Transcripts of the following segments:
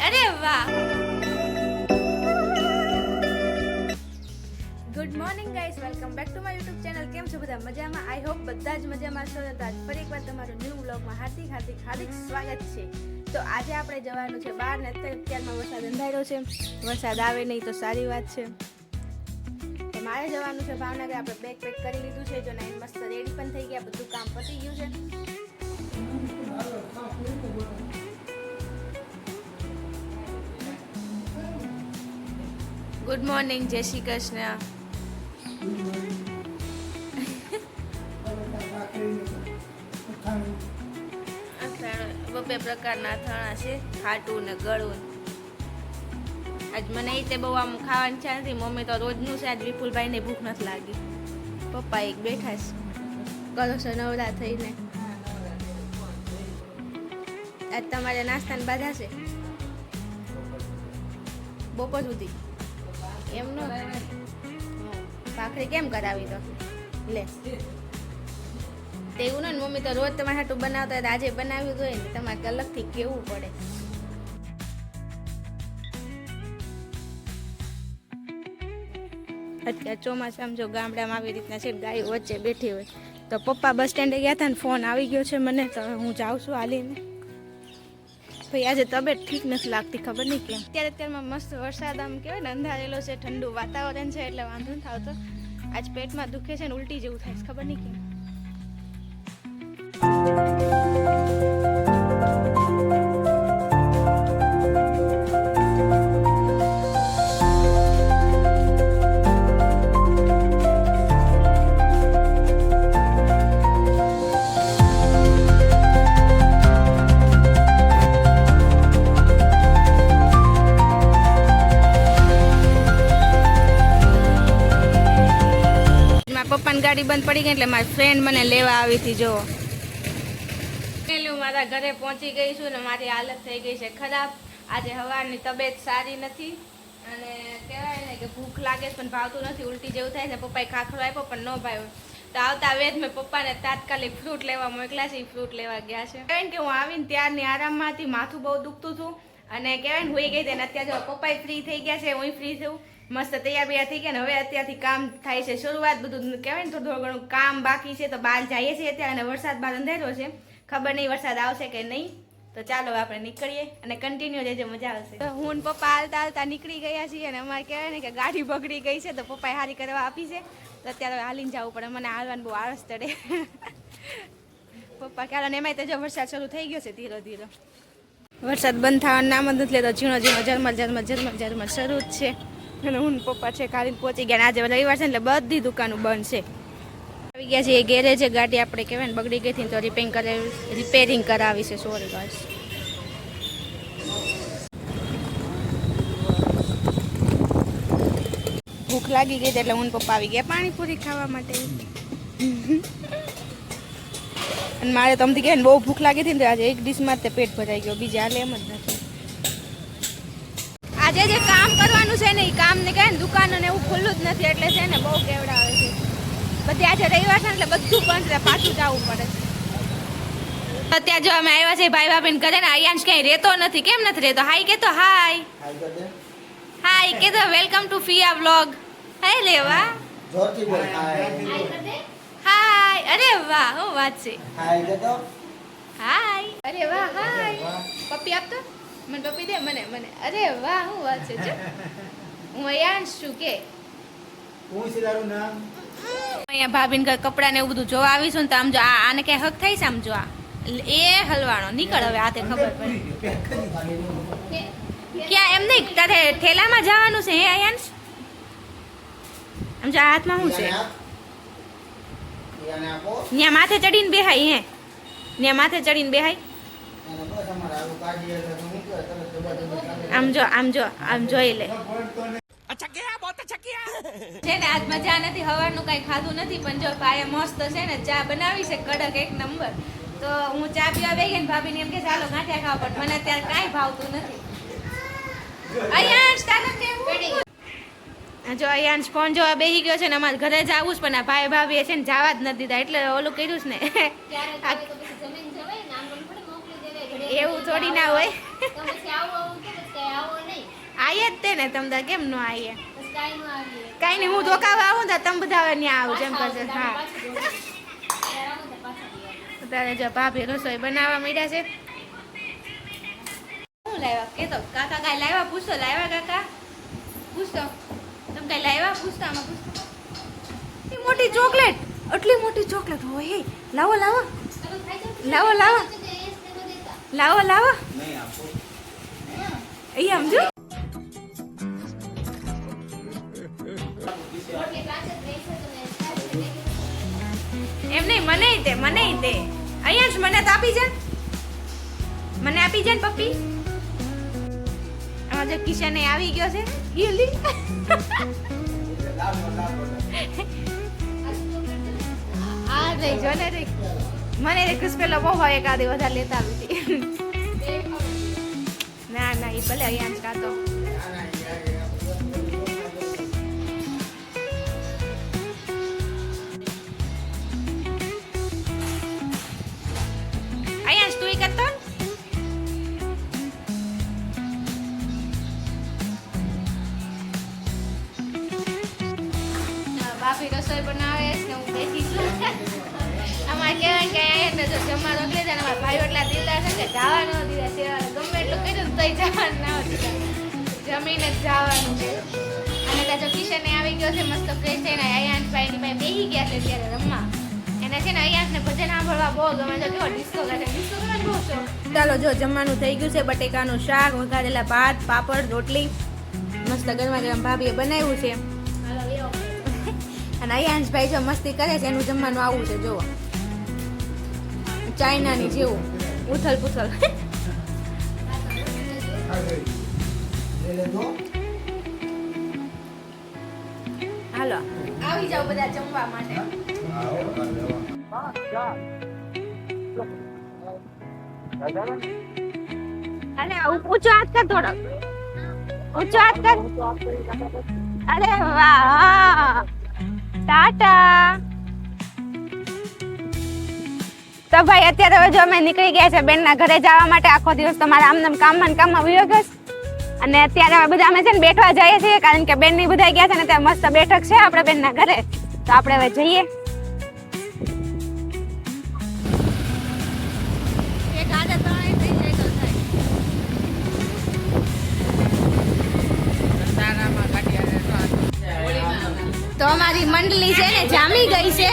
અરે વાહ. Good morning guys, welcome back to my YouTube channel. કેમ છો બધા? મજામાં? આઈ હોપ બધા જ મજામાં છો. તો આજ ફરી એકવાર તમારું ન્યૂ વ્લોગમાં હાર્દિક સ્વાગત છે. તો આજે આપણે જવાનું છે બહાર ને અત્યારમાં વરસાદ અંધાર્યો છે. વરસાદ આવે નહીં તો સારી વાત છે. તો મારે જવાનું છે ભાવનગર. આપણે બેગ પેક કરી લીધું છે. જો નાઈન મસ્ત રેડી પણ થઈ ગયા. બધું કામ પતી ગયું છે. ગુડ મોર્નિંગ, જય શ્રી કૃષ્ણ. બે પ્રકારના અથાણા છે, ખાટું ને ગળું. આજ મને એ બહુ આમ ખાવાની ઈચ્છા નથી. મમ્મી તો રોજનું છે. આજ વિપુલભાઈ ને ભૂખ નથી લાગી. પપ્પા એક બેઠા છે, કરો છો નવરા થઈને. આજ તમારે નાસ્તાને બાધા છે બપોર સુધી. એમનો ભાખરી કેમ કરાવી તો લે તેવું ને. મમ્મી તો રોજ તમારે હાટું બનાવતા હોય, આજે બનાવ્યું હોય ને તમારે અલગથી કેવું પડે. અત્યારે ચોમાસામાં જો ગામડામાં આવી રીતના છે, ગાય વચ્ચે બેઠી હોય. તો પપ્પા બસ સ્ટેન્ડે ગયા હતા ને ફોન આવી ગયો છે મને. તો હું જાઉં છું હાલીને. ભાઈ આજે તબિયત ઠીક નથી લાગતી, ખબર નહીં કેમ. અત્યારમાં મસ્ત વરસાદ આમ કહેવાય ને અંધારેલો છે, ઠંડુ વાતાવરણ છે એટલે વાંધો નથી આવતો. આજ પેટમાં દુખે છે ને ઉલટી જેવું થાય છે, ખબર નહીં કેમ. પપ્પાની ગાડી બંધ પડી ગઈ એટલે મારી ફ્રેન્ડ મને લેવા આવી હતી. જો મારા ઘરે પહોંચી ગઈ છું ને મારી હાલત થઈ ગઈ છે ખરાબ. આજે સવારની તબિયત સારી નથી અને કહેવાય ને કે ભૂખ લાગે પણ ભાવતું નથી, ઉલટી જેવું થાય છે. પપ્પાએ ખાખરો આપ્યો પણ ન ભાવ્યો. તો આવતા વેદ મેં પપ્પાને તાત્કાલિક ફ્રૂટ લેવા મોકલ્યા છે. ફ્રૂટ લેવા ગયા છે. કહેવાય કે હું આવીને ત્યારની આરામમાં હતી, માથું બહુ દુખતું હતું અને કહેવાય ને હોઈ ગઈ હતી. અત્યારે જો પપ્પાએ ફ્રી થઈ ગયા છે, હું ફ્રી થયું, મસ્ત તૈયાર થઈ ગયા ને હવે અત્યારથી કામ થાય છે શરૂઆત. બધું કહેવાય ને થોડું ઘણું કામ બાકી છે. તો બહાર જઈએ છીએ અત્યારે અને વરસાદ બહાર અંધાર્યો છે. ખબર નહીં વરસાદ આવશે કે નહીં. તો ચાલો આપણે નીકળીએ અને કન્ટિન્યુ રહેજો, મજા આવશે. તો હું ને પપ્પા હાલતા નીકળી ગયા છીએ અને અમારે કહેવાય ને કે ગાડી બગડી ગઈ છે. તો પપ્પાએ હારી કરવા આપી છે. તો અત્યારે હાલીને જવું પડે. મને હાલવાનું બહુ આળસ ચડે. પપ્પા કારણ એમાંય તો જો વરસાદ શરૂ થઈ ગયો છે ધીરો ધીરો. વરસાદ બંધ થવાનું નામ જ નથી લેતો. ઝીણો ઝરમર શરૂ જ છે. અને હું પપ્પા છે કાલે પહોંચી ગયા. આજે રવિવાર છે એટલે બધી દુકાનો બંધ છે. આવી ગયા છે એ ગેરેજ. ગાડી આપણે કહેવાય ને બગડી ગઈ હતી તો રિપેરિંગ કરાવી છે. Sorry guys. ભૂખ લાગી ગઈ એટલે હું પપ્પા આવી ગયા પાણીપુરી ખાવા માટે. અને મારે તો અમથી કહે ને બહુ ભૂખ લાગી હતી ને આજે એક ડીશમાં તે પેટ ભરાઈ ગયો. બીજા હાલે એમ જ નથી. આજે જે કામ કરવાનું છે ને એ કામ ને કહે ને દુકાન ને એવું ખુલ્લું જ નથી એટલે છે ને બહુ કેવડાવે છે. બધી આજે રવિવાર છે એટલે બધું બંધ છે, પાછું જવું પડે. અત્યારે જો અમે આવ્યા છે ભાઈ ભાભીને ઘરે ને આયાંશ ક્યાંય રહેતો નથી. કેમ નથી રહેતો? હાય કેતો. હાય કેતો. વેલકમ ટુ ફિયા વ્લોગ. હાય લેવા હાય. અરે વાહ, હું વાત છે. હાય. અરે વાહ. હાય. પપ્પી આપતો મને. પપ્પી દે મને. અરે વાહ, હું વાત છે. હું આયાંશ છું કે અહીંયા ભાભીને કપડા ને એવું બધું જોવા આવીશું ને તો આમ જો આને કઈ હક થાય છે. આમ જો એ હલવાણો નીકળ હવે આતે ખબર પડી ક્યાં. એમ નહીં તારે ઠેલામાં જવાનું છે. હે આયાંશ આમ જો હાથમાં શું છે? ત્યાં માથે ચડીને બેહાય. હે ત્યાં માથે ચડીને બેહાય. આમ જોઈ લે. છે ને આજ મજા નથી. સવારનું કઈ ખાધું નથી પણ જો પાયે મસ્ત છે ને ચા બનાવી છે કડક એક નંબર. તો હું ચા પીવા બે ગઈ ને ભાભીને એમ કે ચાલો ગાંઠિયા ખાવા પણ મને અત્યારે કાંઈ ભાવતું નથી. અહીંયા જો અહીંયા ફોન જોવા બેસી ગયો છે ને અમારે ઘરે જ આવું જ પણ આ ભાઈ ભાભી છે ને જવા જ નથી દીધા એટલે ઓલું કર્યું છે ને એવું થોડી ના હોય આવીએ જ તે ને તમે કેમ ન આવીએ કાંઈ નહીં હું ધોકાવા આવું ને તમે બધા ત્યાં આવું જેમ કરશે હા અત્યારે જો ભાભી રસોઈ બનાવવા માંડ્યા છે શું લાવ્યા કે તો કાકા કાંઈ લાવ્યા પૂછતો લાવ્યા કાકા પૂછતો તમે કાંઈ લાવ્યા પૂછતો આમાં પૂછતો એટલી મોટી ચોકલેટ આટલી મોટી ચોકલેટ હોય હે લાવો લાવો લાવો લાવો લાવો લાવો અહીંયા સમજો એમ નહીં મને તે અહીંયા જ મને તો આપી જાય મને આપી જાય ને પપ્પી આમાં જો કિશન આવી ગયો છે હિલી આ રહી જો ને રે મને રે ક્રિસ્પેલો બહુ હોય એક આદે વધારે લેતા આવી ના ના એ ભલે અહીંયા જ કાતો રસોઈ બનાવે ને હું બેઠી છું અમારે કહેવાય કે અહીંયા જો જમવા રોકલી જાય અમારા ભાઈઓ એટલા દીધા છે કે જવા ન દીધા સેવા ગમે એટલું કર્યું તોય જવાનું ના દીધા જમીને જ જવાનું છે અને ત્યાં જો કિશને આવી ગયો છે મસ્ત ફ્રેશ થઈને અહીંયા ભાઈની પાસે બેસી ગયા છે ત્યારે રમવા એને છે ને અહીંયા ને ભજન સાંભળવા બહુ ગમે છે કેવો ડિસ્કો કરે ડિસ્કો કરવાનો બહુ શોખ ચાલો જો જમવાનું થઈ ગયું છે બટેકાનું શાક વઘારેલા ભાત પાપડ રોટલી મસ્ત ગરમા ગરમ ભાભીએ બનાવ્યું છે અને અહીંયા ભાઈ જો મસ્તી કરે છે એનું જમવાનું આવું છે જુઓ ચાઇનાની જેવું ઉથલ પુથલ હાલો આવી જાવ બધા જમવા માટે અરે ઊંચો હાથ કર થોડો ઊંચો હાથ કર અરે વાહ ટાટા તો ભાઈ અત્યારે હવે જો અમે નીકળી ગયા છે બેનના ઘરે જવા માટે આખો દિવસ તમારા આમને કામમાં વયો ગયો અને અત્યારે હવે બધા અમે છે ને બેઠવા જઈએ છીએ કારણ કે બેન ની બધા ગયા છે ને ત્યાં મસ્ત બેઠક છે આપણે બેનના ઘરે તો આપણે હવે જઈએ તો અમારી મંડળી છે ને જામી ગઈ છે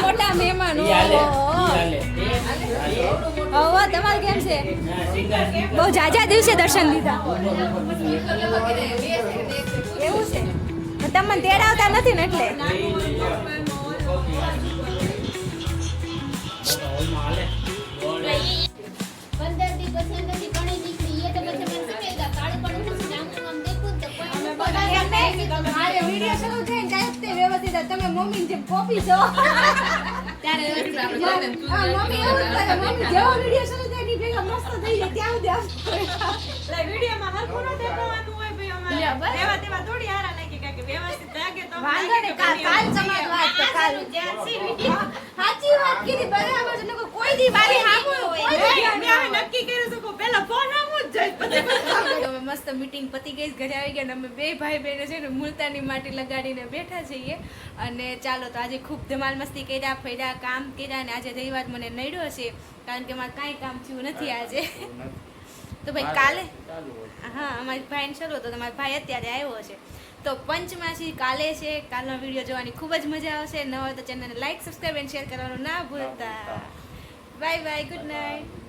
મોટા મહેમાન તમારે કેમ છે બહુ જાજા દિવસે દર્શન લીધા એવું છે તમને તેડાવતા નથી ને એટલે તમે મમ્મી જેમ કોપી છો ત્યારે મમ્મી એવું કરે મમ્મી જેવો વિડિયો શરૂ થાય ની ભેગા મસ્ત થઈ જાય ત્યાં સુધી વિડિયોમાં હરખું ન દેખાવાનું હોય ભાઈ અમારે એવા તેવા થોડી હારા લાગે કે વ્યવસ્થિત લાગે તો વાંધો ને કાલ સમાજ વાત તો કાલ જ્યાંથી વિડિયો સાચી વાત કીધી બરાબર છે કોઈ દી બારી હામો હોય મે હવે નક્કી કર્યું છે કો પહેલા ફોન આમો જ જાય પછી મસ્ત મીટિંગ પતી ગઈ ઘરે આવી ગયા અમે બે ભાઈ બહેનો છે ને મુલતાની માટી લગાડીને બેઠા છીએ અને ચાલો તો આજે ખૂબ ધમાલ મસ્તી કર્યા ફર્યા કામ કર્યા અને આજે રવિવાર મને નડ્યો છે કારણ કે મારે કાંઈ કામ થયું નથી આજે તો ભાઈ કાલે હા અમારી ભાઈને શરૂ હતો તમારો ભાઈ અત્યારે આવ્યો છે તો પંચમાસી કાલે છે કાલનો વિડીયો જોવાની ખૂબ જ મજા આવશે ન હોય તો ચેનલને લાઈક સબસ્ક્રાઈબ એન્ડ શેર કરવાનું ના ભૂલતા બાય બાય ગુડ નાઇટ